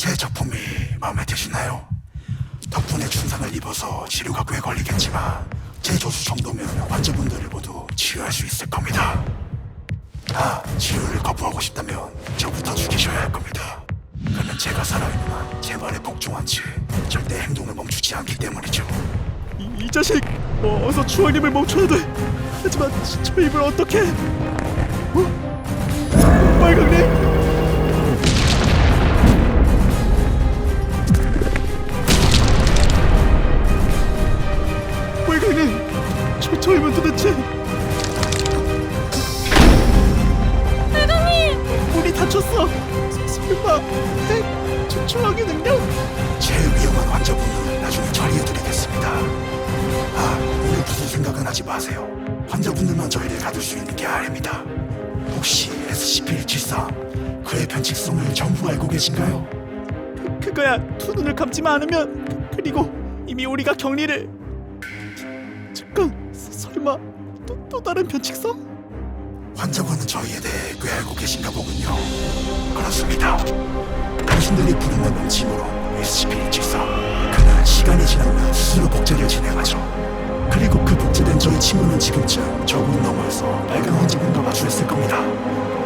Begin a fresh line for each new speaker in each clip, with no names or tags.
제 작품이 마음에 드시나요? 덕분에 중상을 입어서 치료가 꽤 걸리겠지만 제 조수 정도면 환자분들을 모두 치유할 수 있을 겁니다. 치료를 거부하고 싶다면 저부터 죽이셔야 할 겁니다. 그러면 제가 살아있는 한 제 말에 복종한 채 절대 행동을 멈추지 않기 때문이죠.
이 자식! 어서 주왕님을 멈춰야 돼! 하지만 저 입을 어떻게? 빨강님! 빨강님! 저 입은 도대체...
빨강님!
우리 다쳤어! 설마... 주왕의 능력?
제일 위험한 환자분은 나중에 처리해드리겠습니다. 오늘 무슨 생각은 하지 마세요. 환자분들만 저희를 가둘 수 있는 게 아닙니다. 혹시 SCP-173 그의 변칙성을 전부 알고 계신가요?
그거야 두 눈을 감지만 않으면 그리고 이미 우리가 격리를... 잠깐 설마 또 다른 변칙성?
환자분은 저희에 대해 꽤 알고 계신가 보군요. 그렇습니다. 당신들이 부르는 명칭으로 SCP-173 그는 시간이 지나면 스스로 복제를 진행하죠. 그리고 그 복제된 저희 친구는 지금쯤 저국 너머에서 빨간 환자분과 마주했을 겁니다.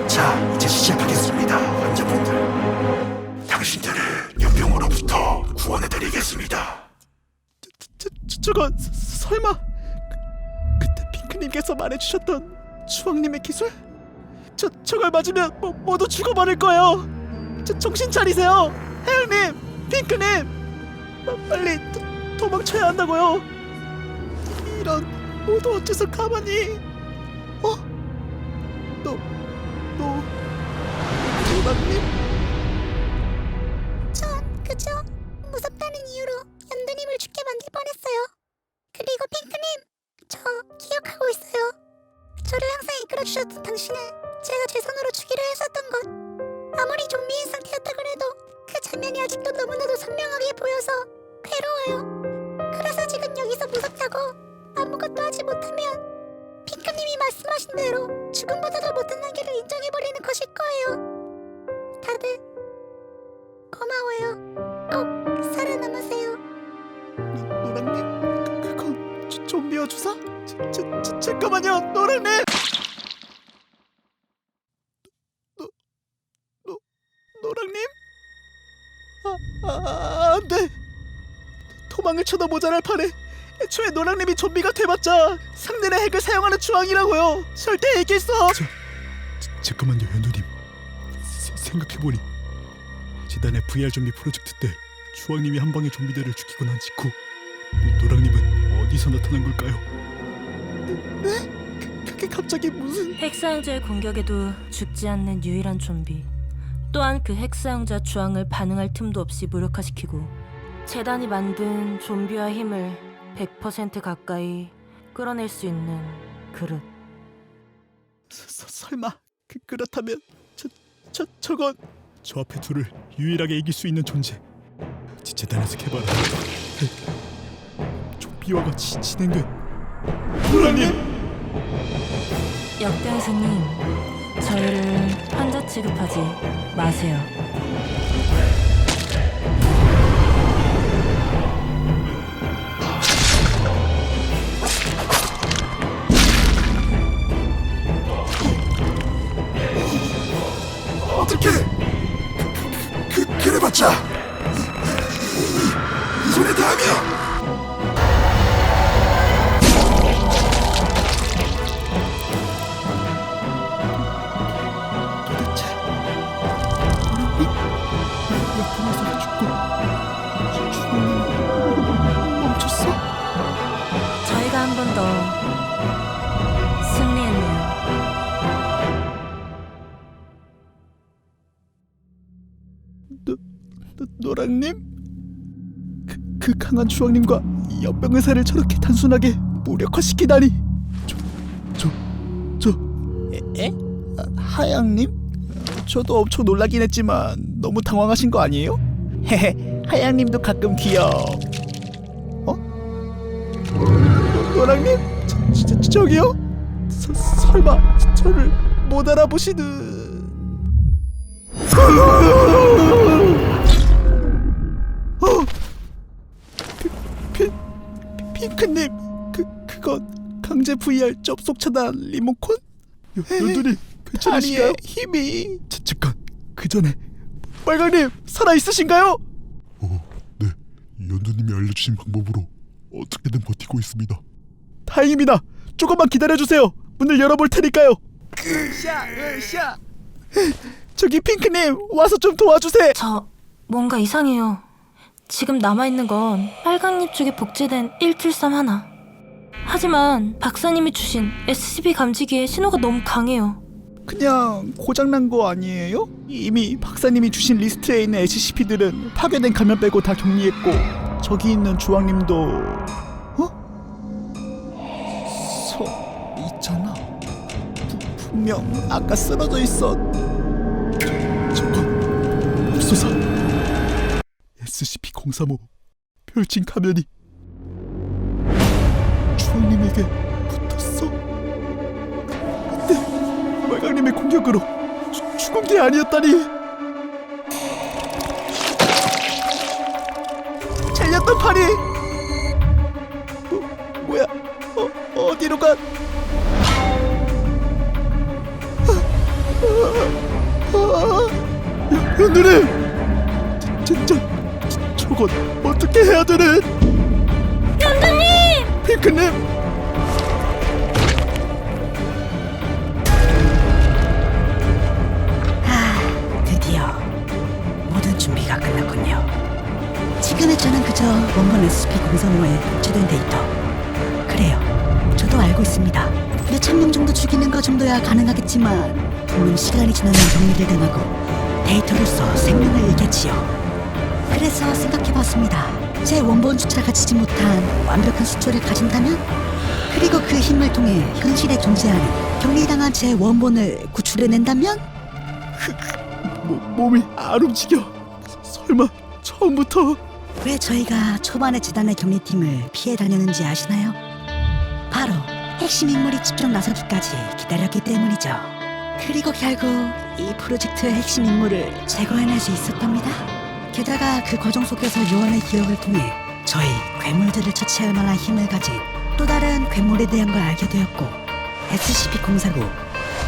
자, 이제 시작하겠습니다. 환자분들, 당신들을 연병으로부터 구원해드리겠습니다.
저건 설마 그때 핑크님께서 말해주셨던 주왕님의 기술? 저걸 맞으면 모두 죽어버릴 거예요. 정신 차리세요, 해영님, 핑크님. 빨리 도망쳐야 한다고요. 이런, 모두 어째서 가만히... 노랑님?
전 그저 무섭다는 이유로 연두님을 죽게 만들 뻔했어요. 그리고 핑크님, 저 기억하고 있어요. 저를 항상 이끌어주셨던 당신을 제가 제 손으로 죽이려 했었던 것. 아무리 좀비인 상태였다 그래도 그 장면이 아직도 너무나도 선명하게 보여서 괴로워요. 그래서 지금 여기서 무섭다고 아무것도 하지 못하면 핑크님이 말씀하신 대로 죽음보다도 못한 한계를 인정해버리는 것일 거예요. 다들 고마워요. 꼭 살아남으세요.
노랑님? 그건 좀비어 주사? 잠깐만요, 노랑님! 노랑님? 안 돼! 도망을 쳐도 모자랄 판에 애초에 노랑님이 좀비가 돼봤자 상대의 핵을 사용하는 주왕이라고요. 절대 이길 수 없... 잠깐만요, 연두님. 생각해보니 재단의 VR 좀비 프로젝트 때 주왕님이 한 방에 좀비들을 죽이고 난 직후 노랑님은 어디서 나타난 걸까요? 네? 그게 갑자기 무슨...
핵사용자의 공격에도 죽지 않는 유일한 좀비. 또한 그 핵사용자 주왕을 반응할 틈도 없이 무력화시키고 재단이 만든 좀비와 힘을 100% 가까이 끌어낼 수 있는 그릇.
설마 그렇다면 저건 저 앞에 둘을 유일하게 이길 수 있는 존재, 재단에서 개발한 좀비와 같이 진행된 노랑님!
역병신님, 저희를 환자 취급하지 마세요.
어떻게 그래봤자 손에 닿으면
도대체 역병에서 죽고 주왕님 멈췄어?
저희가 한 번 더 승리했네요.
노랑님? 그 강한 주왕님과 역병의사를 저렇게 단순하게 무력화시키다니. 에? 하양님? 저도 엄청 놀라긴 했지만 너무 당황하신 거 아니에요? 헤헤, 하양님도 가끔 귀여워. 노랑님? 저기요? 설마 저를 못 알아보시는... 핑크님, 그건 강제 VR 접속 차단 리모컨? 연두님 괜찮으신가요? 힘이 잠깐 그 전에 빨강님 살아 있으신가요?
네, 연두님이 알려주신 방법으로 어떻게든 버티고 있습니다.
다행입니다. 조금만 기다려주세요. 문을 열어볼 테니까요. 으쌰. 저기 핑크님 와서 좀 도와주세요.
저 뭔가 이상해요. 지금 남아있는 건 빨강잎 쪽에 복제된 173 하나. 하지만 박사님이 주신 SCP 감지기의 신호가 너무 강해요.
그냥 고장난 거 아니에요? 이미 박사님이 주신 리스트에 있는 SCP들은 파괴된 가면 빼고 다 격리했고 저기 있는 주황님도 서 있잖아. 분명 아까 쓰러져 있었. 잠깐 맙소사. SCP-035 별칭 가면이 주황님에게 붙었어. 근데 빨강님의 공격으로 죽은 게 아니었다니. 잘렸던 팔이 뭐야? 어디로 가? 연두님! 진짜 저건 어떻게 해야 되는? 연두님! 핑크님!
드디어 모든 준비가 끝났군요. 지금의 저는 그저 원본 SCP-035에 복제된 데이터. 그래요, 저도 알고 있습니다. 몇천 명 정도 죽이는 거 정도야 가능하겠지만 분명 시간이 지나면 격리를 당하고 데이터로서 생명을 잃겠지요. 그래서 생각해봤습니다. 제 원본 주체를 가지지 못한 완벽한 수초를 가진다면, 그리고 그 힘을 통해 현실에 존재하는 격리당한 제 원본을 구출해낸다면,
몸이 안 움직여. 설마 처음부터?
왜 저희가 초반에 재단의 격리팀을 피해 다녔는지 아시나요? 바로 핵심 인물이 직접 나서기까지 기다렸기 때문이죠. 그리고 결국 이 프로젝트의 핵심 인물을 제거해낼 수 있었답니다. 게다가 그 과정 속에서 요원의 기억을 통해 저희 괴물들을 처치할 만한 힘을 가진 또 다른 괴물에 대한 걸 알게 되었고, SCP-049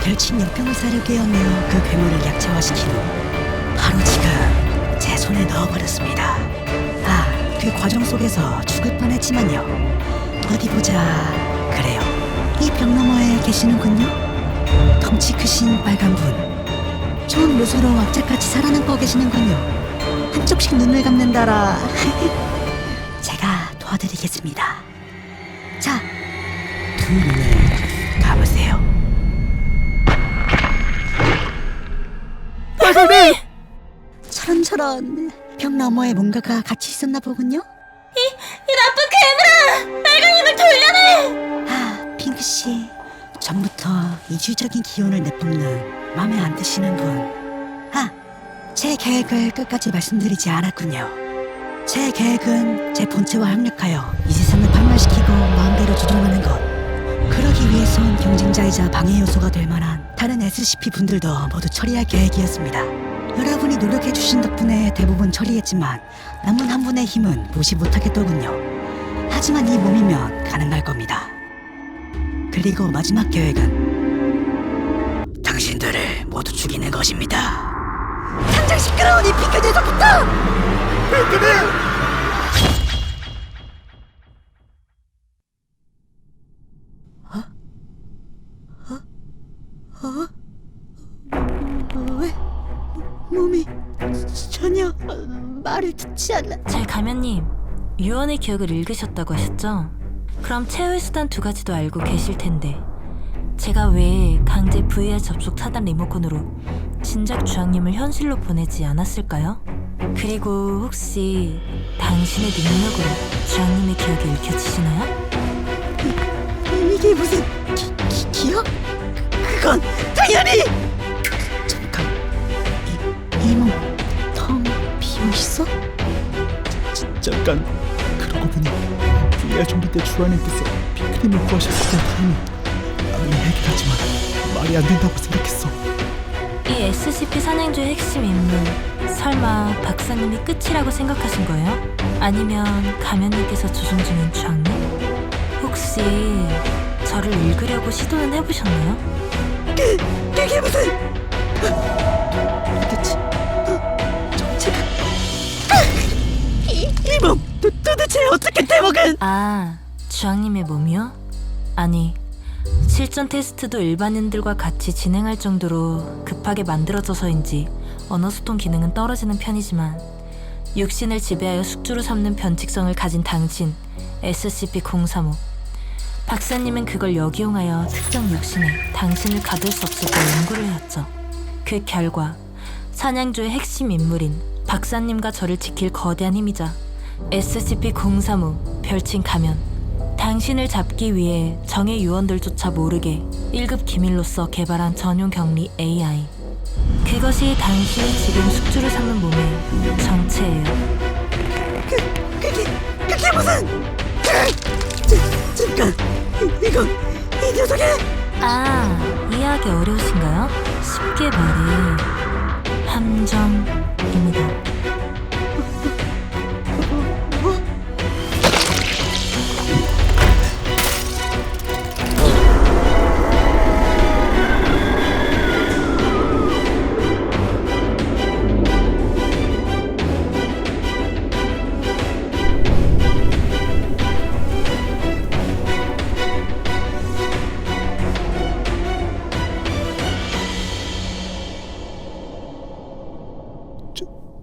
별칭 역병을 사려게 내어 그 괴물을 약체화시킨 후 바로 지금 제 손에 넣어버렸습니다. 그 과정 속에서 죽을 뻔했지만요. 어디 보자. 그래요, 이 벽 너머에 계시는군요. 덩치 크신 빨간 분, 좋은 모습으로 악착같이 살아남고 계시는군요. 한쪽씩 눈을 감는다라. 제가 도와드리겠습니다. 자, 두 눈을 감으세요.
빨강님!
저런저런 벽 너머에 뭔가가 같이 있었나 보군요.
이 나쁜 괴물아! 빨강잎을 돌려내!
핑크씨, 전부터 이주적인 기운을 내뿜는 마음에 안 드시는 분. 제 계획을 끝까지 말씀드리지 않았군요. 제 계획은 제 본체와 협력하여 이 세상을 판멸시키고 마음대로 조종하는 것. 그러기 위해선 경쟁자이자 방해 요소가 될 만한 다른 SCP 분들도 모두 처리할 계획이었습니다. 여러분이 노력해주신 덕분에 대부분 처리했지만 남은 한 분의 힘은 무시 못하겠더군요. 하지만 이 몸이면 가능할 겁니다. 그리고 마지막 계획은 당신들을 모두 죽이는 것입니다. 당장 시끄러운 이 핑크 녀석부터!
핑크님!
왜? 몸이 전혀 말을 듣지 않아.
잘 가면님, 유언의 기억을 읽으셨다고 하셨죠? 그럼 최후의 수단 2가지도 알고 계실 텐데 제가 왜 강제 VR 접속 차단 리모컨으로 진작 주황님을 현실로 보내지 않았을까요? 그리고 혹시 당신의 능력으로 주황님의 기억이 읽혀지시나요?
이게 무슨 기억? 그건 당연히! 잠깐, 이 몸 텅 비어있어?
잠깐 그러고 보니 VR 좀비 때 주한님께서 핑크님을 구하셨을 때 타이밍 아무리 해결하지만 말이 안 된다고 생각했어.
이 SCP 산행조의 핵심 인물 설마 박사님이 끝이라고 생각하신 거예요? 아니면 가면님께서 조종 중인 주황님? 혹시 저를 읽으려고 시도는 해보셨나요?
그게 무슨... 도대체... 정체가... 이 몸! 도대체 어떻게 대목은...
아, 주황님의 몸이요? 아니, 실전 테스트도 일반인들과 같이 진행할 정도로 급하게 만들어져서인지 언어소통 기능은 떨어지는 편이지만 육신을 지배하여 숙주로 삼는 변칙성을 가진 당신 SCP-035 박사님은 그걸 역이용하여 특정 육신에 당신을 가둘 수 없을 때 연구를 해왔죠. 그 결과 사냥조의 핵심 인물인 박사님과 저를 지킬 거대한 힘이자 SCP-035 별칭 가면 당신을 잡기 위해 정의 요원들조차 모르게 1급 기밀로서 개발한 전용 격리 AI. 그것이 당신이 지금 숙주를 삼는 몸의 정체예요.
그게 무슨... 잠깐... 이 녀석의...
아, 이해하기 어려우신가요? 쉽게 말해 함정입니다.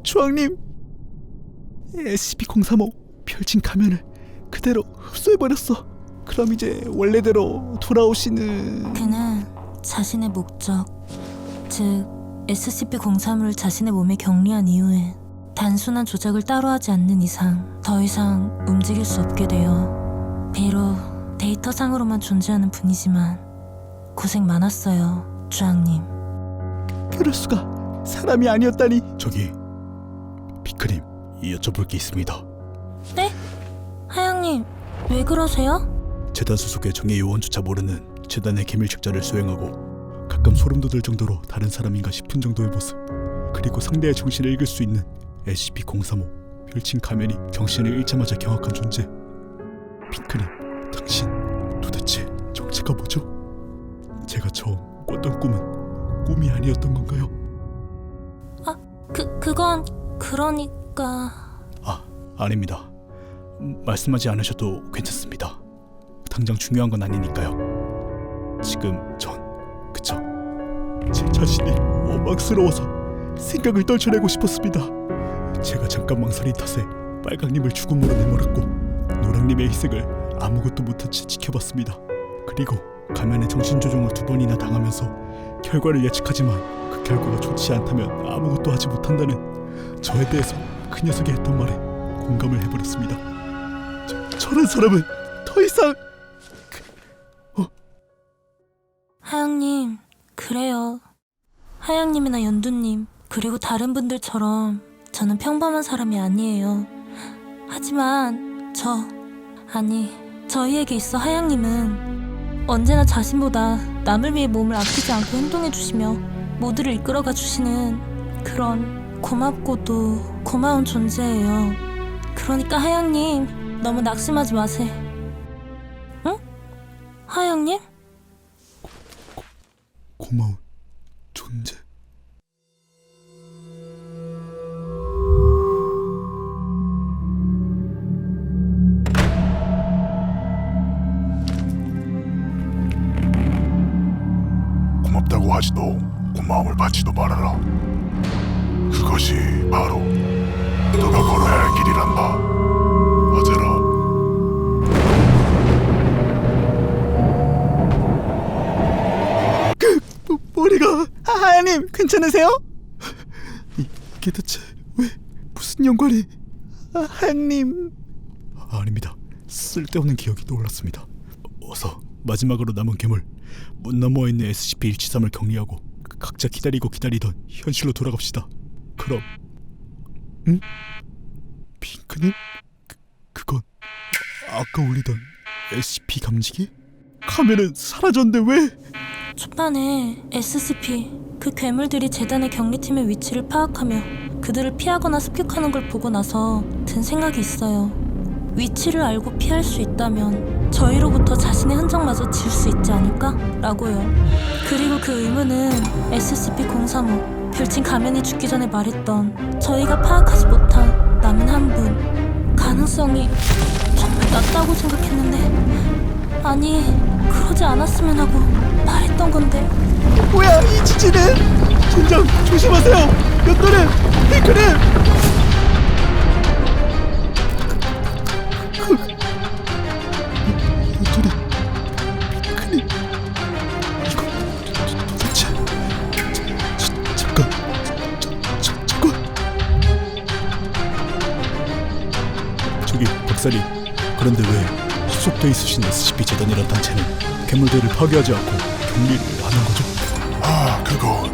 주황님, SCP-035 별칭 가면을 그대로 흡수해버렸어. 그럼 이제 원래대로 돌아오시는...
그는 자신의 목적, 즉 SCP-035를 자신의 몸에 격리한 이후에 단순한 조작을 따로 하지 않는 이상 더 이상 움직일 수 없게 되어 비록 데이터상으로만 존재하는 분이지만 고생 많았어요, 주황님.
그럴 수가... 사람이 아니었다니.
저기 피크님, 여쭤볼 게 있습니다.
네? 하양님, 왜 그러세요?
재단 소속의 정예 요원조차 모르는 재단의 기밀 책자를 수행하고 가끔 소름 돋을 정도로 다른 사람인가 싶은 정도의 모습, 그리고 상대의 정신을 읽을 수 있는 SCP-035 별칭 가면이 경신을 잃자마자 경악한 존재. 핑크님, 당신 도대체 정체가 뭐죠? 제가 처음 꿨던 꿈은 꿈이 아니었던 건가요?
그건 그러니까...
아닙니다. 말씀하지 않으셔도 괜찮습니다. 당장 중요한 건 아니니까요. 지금 전 그쵸?
제 자신이 원망스러워서 생각을 떨쳐내고 싶었습니다.
제가 잠깐 망설인 탓에 빨강님을 죽음으로 내몰았고 노랑님의 희생을 아무것도 못한 채 지켜봤습니다. 그리고 가면의 정신조종을 2번이나 당하면서 결과를 예측하지만 그 결과가 좋지 않다면 아무것도 하지 못한다는 저에 대해서 그 녀석이 했던 말에 공감을 해버렸습니다.
저런 사람은 더 이상...
하양님, 그래요. 하양님이나 연두님, 그리고 다른 분들처럼 저는 평범한 사람이 아니에요. 하지만 저희에게 있어 하양님은 언제나 자신보다 남을 위해 몸을 아끼지 않고 행동해주시며 모두를 이끌어가 주시는 그런 고맙고도 고마운 존재예요. 그러니까 하양님, 너무 낙심하지 마세요. 응? 하양님?
고마운 존재.
고맙다고 하지도 고마움을 받지도 말아라. 그것이 바로 너가 걸어야 할 길이란다. 아제라.
머리가... 하야님, 괜찮으세요? 이게 대체 왜... 무슨 연관이... 하야님...
아닙니다. 쓸데없는 기억이 떠올랐습니다. 어서 마지막으로 남은 괴물 문 너머에 있는 SCP-173을 격리하고 각자 기다리던 현실로 돌아갑시다. 그럼... 응? 핑크님? 그건 아까 울리던 SCP 감지기?
가면은 사라졌는데 왜...
초반에 SCP, 그 괴물들이 재단의 격리팀의 위치를 파악하며 그들을 피하거나 습격하는 걸 보고 나서 든 생각이 있어요. 위치를 알고 피할 수 있다면 저희로부터 자신의 흔적마저 지울 수 있지 않을까? 라고요. 그리고 그 의문은 SCP-035 별칭 가면이 죽기 전에 말했던 저희가 파악하지 못한 남은 한 분 가능성이 정말 낮다고 생각했는데, 아니 그러지 않았으면 하고 말했던 건데.
뭐야 이 지진은? 젠장 조심하세요. 연도는 핑크님. 연도는 핑크님. 이거 도대체 잠깐 저기 박사님, 그런데 왜 소속돼 있으신 SCP 재단이란 단체는 괴물들을 파괴하지 않고 격리를 하는 거죠?
아, 그건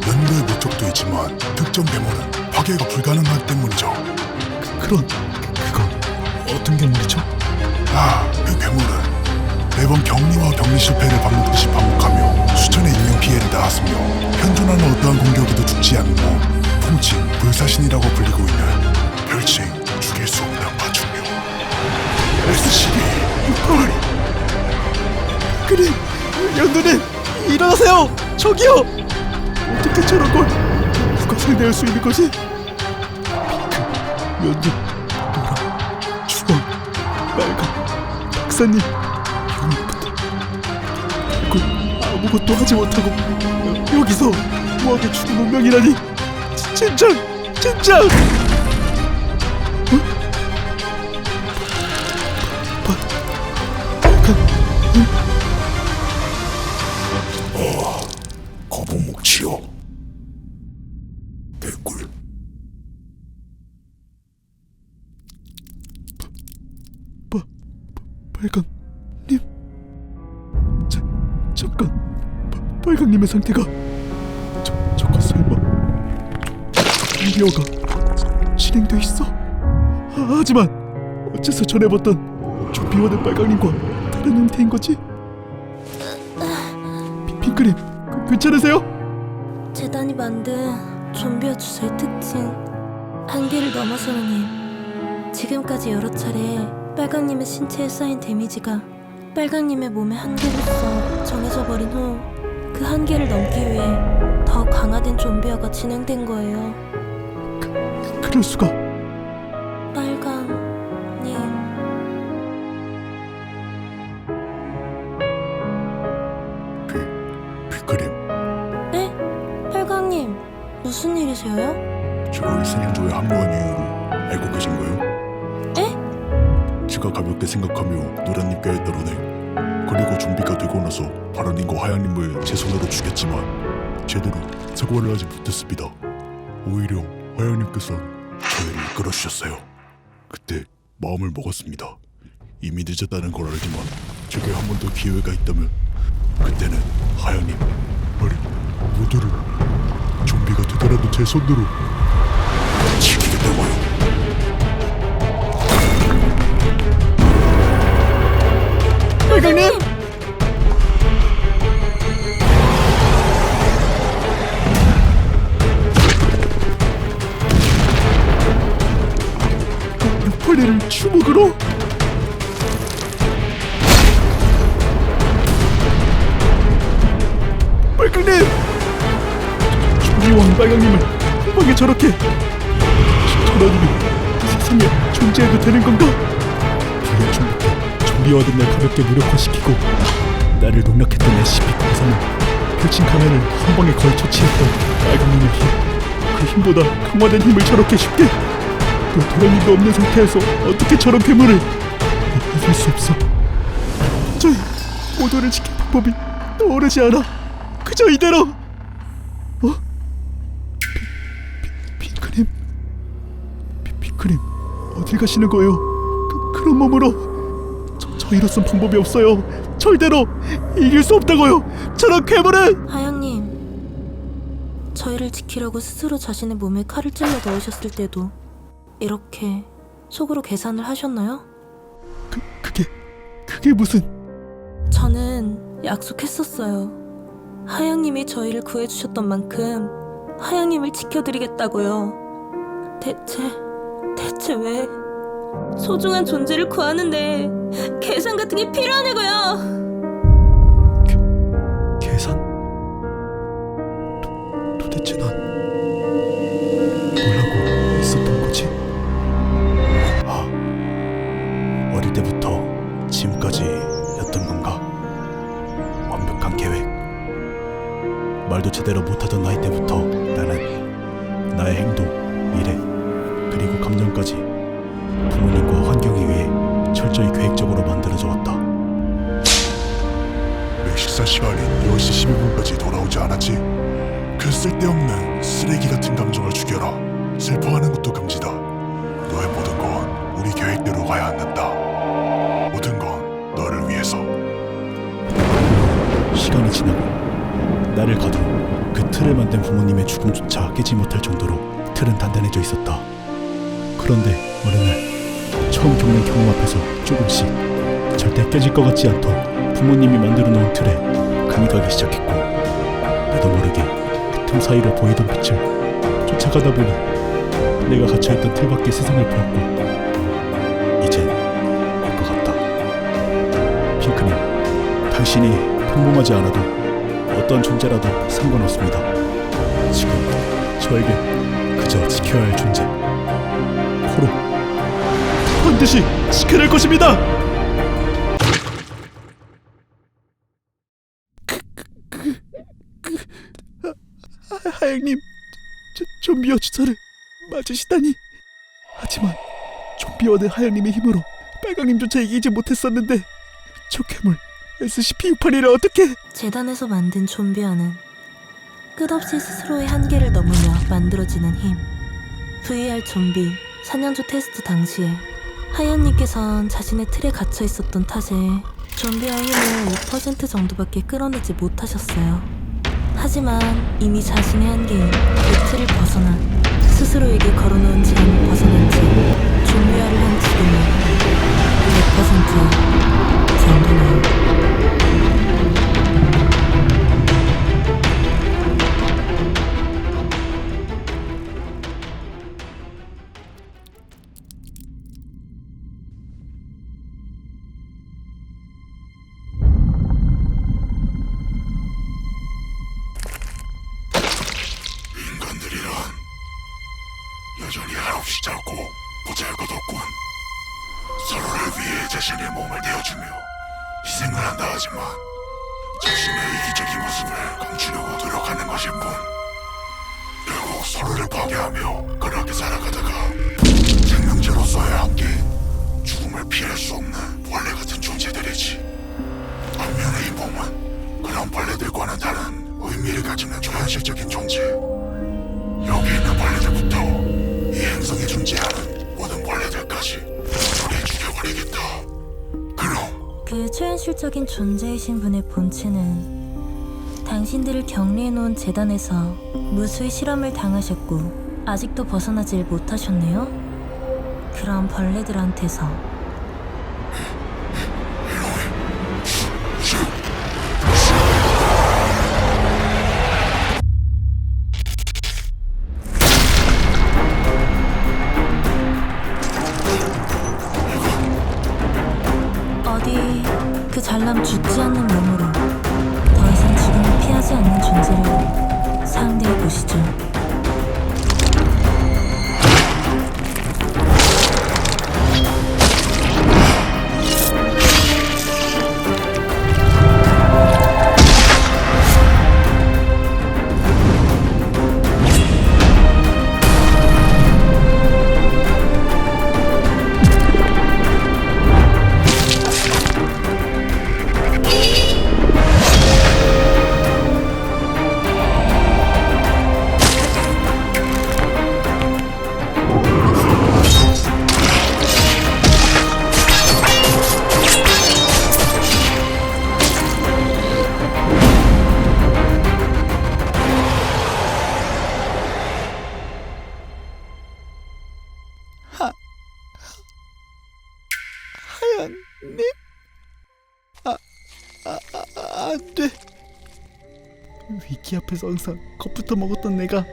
연구의 목적도 있지만 특정 괴물은 파괴가 불가능하기 때문이죠.
그건 어떤 괴물이죠?
아, 그 괴물은 매번 격리와 격리 실패를 반복듯이 반복하며 수천의 인명 피해를 낳았으며 현존하는 어떠한 공격에도 죽지 않는 몸, 통칭 불사신이라고 불리고 있는 별칭 죽일 수 없는 파충류 SCP-682.
그래, 연두님 일어나세요. 저기요. 어떻게 저런 걸 누가 상대할 수 있는 거지? 핑크, 연두, 노랑, 주황, 빨강, 박사님 이름부터 결국 아무것도 하지 못하고 여기서 무하게 죽은 운명이라니. 진짜.
거북목치요. 개꿀.
빨강님? 잠깐. 빨강님의 상태가 저거 설마 좀비어가 진행돼 있어? 하지만 어째서 전에 봤던 좀비어는 빨강님과 다른 형태인 거지? 핑크님 괜찮으세요?
재단이 만든 좀비와 주사의 특징 한계를 넘어서는 힘. 지금까지 여러 차례 빨강님의 신체에 쌓인 데미지가 빨강님의 몸의 한계로서 정해져 버린 후 그 한계를 넘기 위해 더 강화된 좀비화가 진행된 거예요.
그럴 수가.
빨강님.
핑크님,
네? 빨강님 무슨 일이세요?
제가 일선행조에 합류한 이유를 알고 계신가요?
에?
제가 가볍게 생각하며 노란님께 했던 은혜, 그리고 좀비가 되고 나서 바라님과 하양님을 제 손으로 죽였지만 제대로 사과를 하지 못했습니다. 오히려 하양님께서 저희를 이끌어주셨어요. 그때 마음을 먹었습니다. 이미 늦었다는 걸 알지만 제게 한 번 더 기회가 있다면 그때는 하양님, 아니 모두를 좀비가 되더라도 제 손으로 지키겠다고요.
빨강님! 벌레를 주먹으로? 빨강님! 좀비왕 빨강님을 한 방에 저렇게 전하님이 세상에 존재해도 되는 건가? 좀비화된 날 가볍게 무력화시키고 나를 농락했던 SCP-035 별칭 가면을 한 방에 거의 처치했던 빨강님의 힘, 그 힘보다 강화된 힘을 저렇게 쉽게, 또 도련님도 없는 상태에서 어떻게 저런 괴물을 이길 수 없어. 도저히 모두를 지킬 방법이 떠오르지 않아. 그저 이대로. 핑크님, 핑크님 어딜 가시는 거예요? 그런 몸으로 저희로선 방법이 없어요. 절대로 이길 수 없다고요. 저런 괴물은.
하양님, 저희를 지키려고 스스로 자신의 몸에 칼을 찔러 넣으셨을 때도 이렇게 속으로 계산을 하셨나요?
그게 무슨.
저는 약속했었어요. 하양님이 저희를 구해주셨던 만큼 하양님을 지켜드리겠다고요. 대체 왜 소중한 존재를 구하는데 계산 같은 게 필요하냐고요.
계산? 도대체 난 뭘 하고 있었던 거지?
어릴 때부터 지금까지였던 건가? 완벽한 계획. 말도 제대로 못하던 나이 때부터 나는 나의 행동, 미래, 그리고 감정까지 부모님과 환경에 의해 철저히 계획적으로 만들어져 왔다.
왜 식사 시간이 10시 12분까지 돌아오지 않았지? 그 쓸데없는 쓰레기 같은 감정을 죽여라. 슬퍼하는 것도 금지다. 너의 모든 건 우리 계획대로 가야 한다. 모든 건 너를 위해서.
시간이 지나고 나를 가둔 그 틀을 만든 부모님의 죽음조차 깨지 못할 정도로 틀은 단단해져 있었다. 그런데 어느 날 처음 겪는 경험 앞에서 조금씩 절대 깨질 것 같지 않던 부모님이 만들어 놓은 틀에 금이 가기 시작했고, 나도 모르게 그 틈 사이로 보이던 빛을 쫓아가다 보니 내가 갇혀있던 틀 밖의 세상을 보았고, 이젠 알 것 같다. 핑크님, 당신이 평범하지 않아도 어떤 존재라도 상관없습니다. 지금 저에게 그저 지켜야 할 존재, 코로 반드시 지켜낼 것입니다.
하양님, 좀비와 주사를 맞으시다니. 하지만 좀비와는 하양님의 힘으로 빨강님조차 이기지 못했었는데 저 괴물 SCP-681을 어떻게...
재단에서 만든 좀비화는 끝없이 스스로의 한계를 넘으며 만들어지는 힘. VR 좀비 4년조 테스트 당시에 하얀님께선 자신의 틀에 갇혀 있었던 탓에 좀비화의 힘을 5% 정도밖에 끌어내지 못하셨어요. 하지만 이미 자신의 한계인 그 틀을 벗어나 스스로에게 걸어놓은 제한을 벗어난 채 좀비화를 한 지금은 100% 정도네요.
인간들이란 여전히 한없이 작고 보잘것없군. 서로를 위해 자신의 몸을 내어주며 희생을 한다 하지만 자신의 이기적인 모습을 감추려고 노력하는 것일 뿐, 결국 서로를 파괴하며 그렇게 살아가다가 생명체로서의 한계인 죽음을 피할 수 없는 벌레 같은 존재들이지. 반면에 이 몸은 그런 벌레들과는 다른 의미를 가지는 초현실적인 존재. 여기 있는 벌레들부터 이 행성에 존재하는 모든 벌레들까지 우리 죽여버리겠다. 그럼
그 초현실적인 존재이신 분의 본체는 당신들을 격리해놓은 재단에서 무수히 실험을 당하셨고 아직도 벗어나질 못하셨네요. 그런 벌레들한테서 어디 그 잘남 죽지 않는 몸으로 더 이상 죽음을 피하지 않는 존재를 상대해 보시죠.
하양님? 안 돼. 위기 앞에서 항상 겁부터 먹었던 내가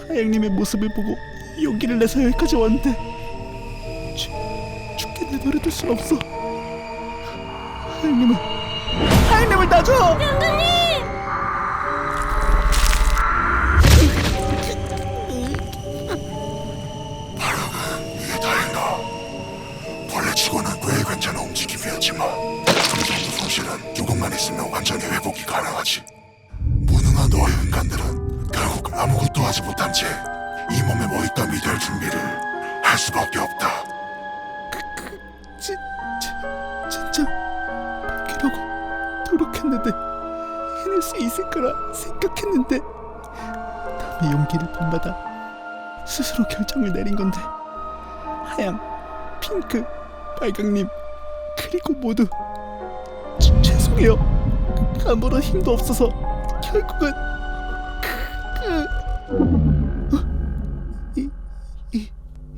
하양님의 모습을 보고 용기를 내서 여기까지 왔는데 내버려둘 순 없어. 하양님을 놔줘.
이게 다행이다. 원래치고는 꽤 괜찮은 움직임이었지만 이 정도 손실은 조금만 있으면 완전히 회복이 가능하지. 무능한 너의 인간들은 결국 아무것도 하지 못한 채 이 몸의 먹잇감이 될 준비를 할 수밖에 없다.
진짜 바뀌려고 노력했는데 해낼 수 있을 거라 생각했는데 남의 용기를 본받아 스스로 결정을 내린 건데 하양, 핑크, 빨강님 그리고 모두 죄송해요. 아무런 힘도 없어서 결국은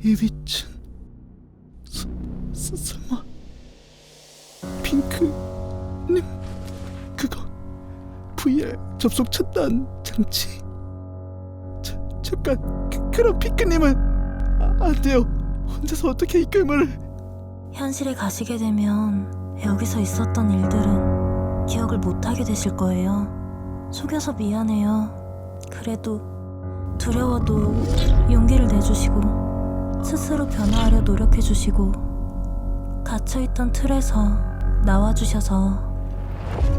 이비춘 설마 핑크님 그거 VR 접속 차단 장치 잠깐 그럼 핑크님은 안 돼요. 혼자서 어떻게 이 괴물을
현실에 가시게 되면 여기서 있었던 일들은 기억을 못하게 되실 거예요. 속여서 미안해요. 그래도 두려워도 용기를 내주시고 스스로 변화하려 노력해주시고 갇혀있던 틀에서 나와주셔서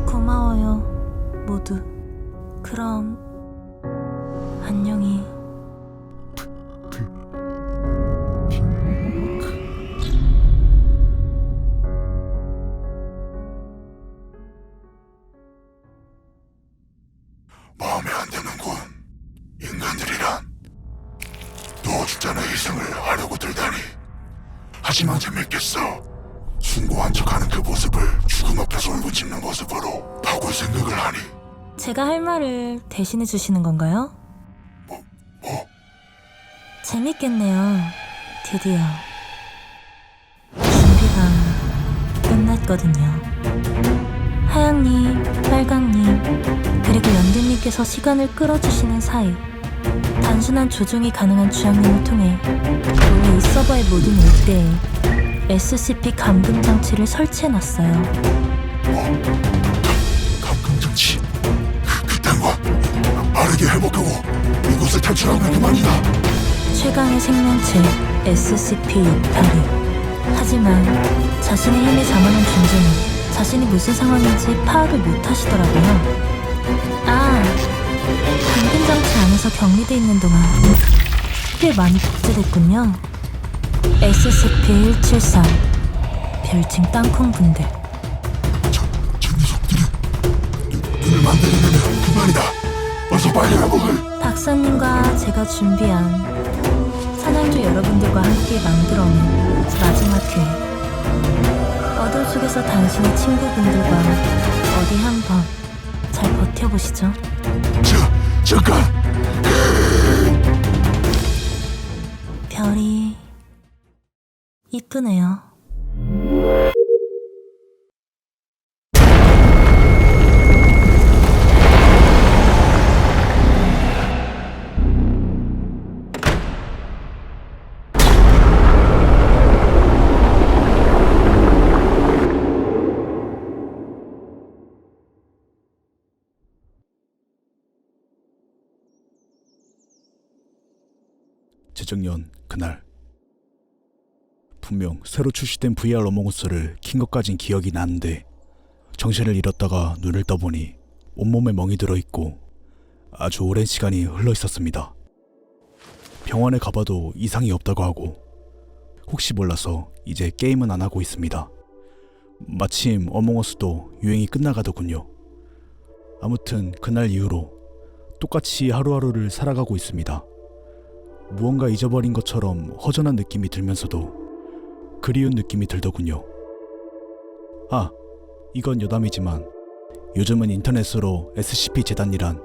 고마워요, 모두. 그럼 안녕히.
마음에 안 드는군. 인간들이란 도와주자는 희생을 하려고 들다니. 하지만 재밌겠어. 숭고한 척하는 그 모습을 죽음 앞에서 울부짖는 모습으로 바꿀 생각을 하니.
제가 할 말을 대신해 주시는 건가요?
뭐?
재밌겠네요. 드디어 준비가 끝났거든요. 하양님, 빨강님, 그리고 연두님께서 시간을 끌어주시는 사이 단순한 조종이 가능한 주양님을 통해 원래 이 서버의 모든 일대에 SCP 감금 장치를 설치해놨어요.
감금장치. 그딴 거 빠르게 회복하고 이곳을 탈출하면 그만이다.
최강의 생명체 SCP-682. 하지만 자신의 힘에 자만한 존재는 자신이 무슨 상황인지 파악을 못하시더라고요. 감금장치 안에서 격리돼 있는 동안 꽤 많이 복제됐군요. SCP-173 별칭 땅콩 분들.
저 녀석들은 눈을 만들려면 그만이다. 어서 빨리 회복을.
박사님과 제가 준비한 사냥주 여러분들과 함께 만들어낸 마지막 기회. 어둠 속에서 당신의 친구분들과 어디 한번 잘 버텨보시죠.
잠깐.
별이 이쁘네요.
재작년 그날 분명 새로 출시된 VR 어몽어스를 킨 것까진 기억이 나는데 정신을 잃었다가 눈을 떠보니 온몸에 멍이 들어있고 아주 오랜 시간이 흘러있었습니다. 병원에 가봐도 이상이 없다고 하고 혹시 몰라서 이제 게임은 안 하고 있습니다. 마침 어몽어스도 유행이 끝나가더군요. 아무튼 그날 이후로 똑같이 하루하루를 살아가고 있습니다. 무언가 잊어버린 것처럼 허전한 느낌이 들면서도 그리운 느낌이 들더군요. 이건 여담이지만 요즘은 인터넷으로 SCP 재단이란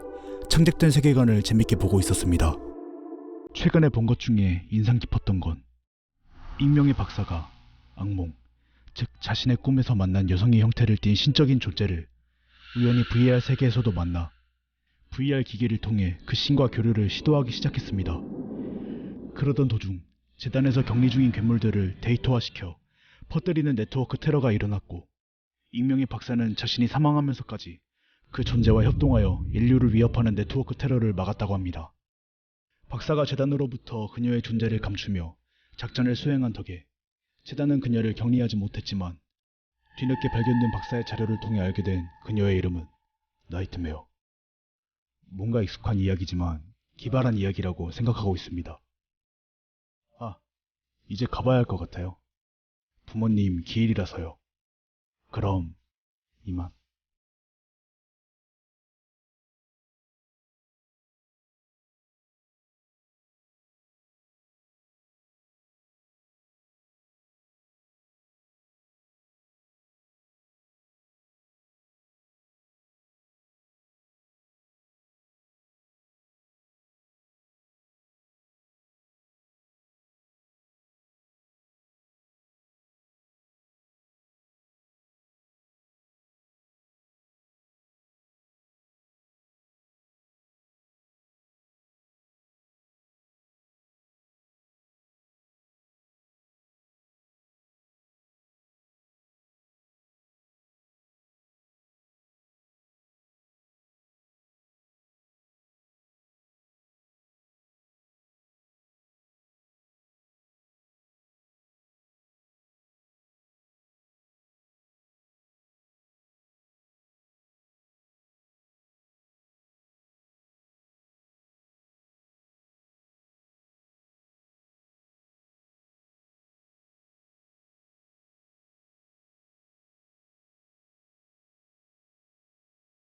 창작된 세계관을 재밌게 보고 있었습니다. 최근에 본 것 중에 인상 깊었던 건 익명의 박사가 악몽, 즉 자신의 꿈에서 만난 여성의 형태를 띤 신적인 존재를 우연히 VR 세계에서도 만나 VR 기기를 통해 그 신과 교류를 시도하기 시작했습니다. 그러던 도중 재단에서 격리 중인 괴물들을 데이터화시켜 퍼뜨리는 네트워크 테러가 일어났고 익명의 박사는 자신이 사망하면서까지 그 존재와 협동하여 인류를 위협하는 네트워크 테러를 막았다고 합니다. 박사가 재단으로부터 그녀의 존재를 감추며 작전을 수행한 덕에 재단은 그녀를 격리하지 못했지만 뒤늦게 발견된 박사의 자료를 통해 알게 된 그녀의 이름은 나이트메어. 뭔가 익숙한 이야기지만 기발한 이야기라고 생각하고 있습니다. 아, 이제 가봐야 할 것 같아요. 부모님 기일이라서요. 그럼 이만.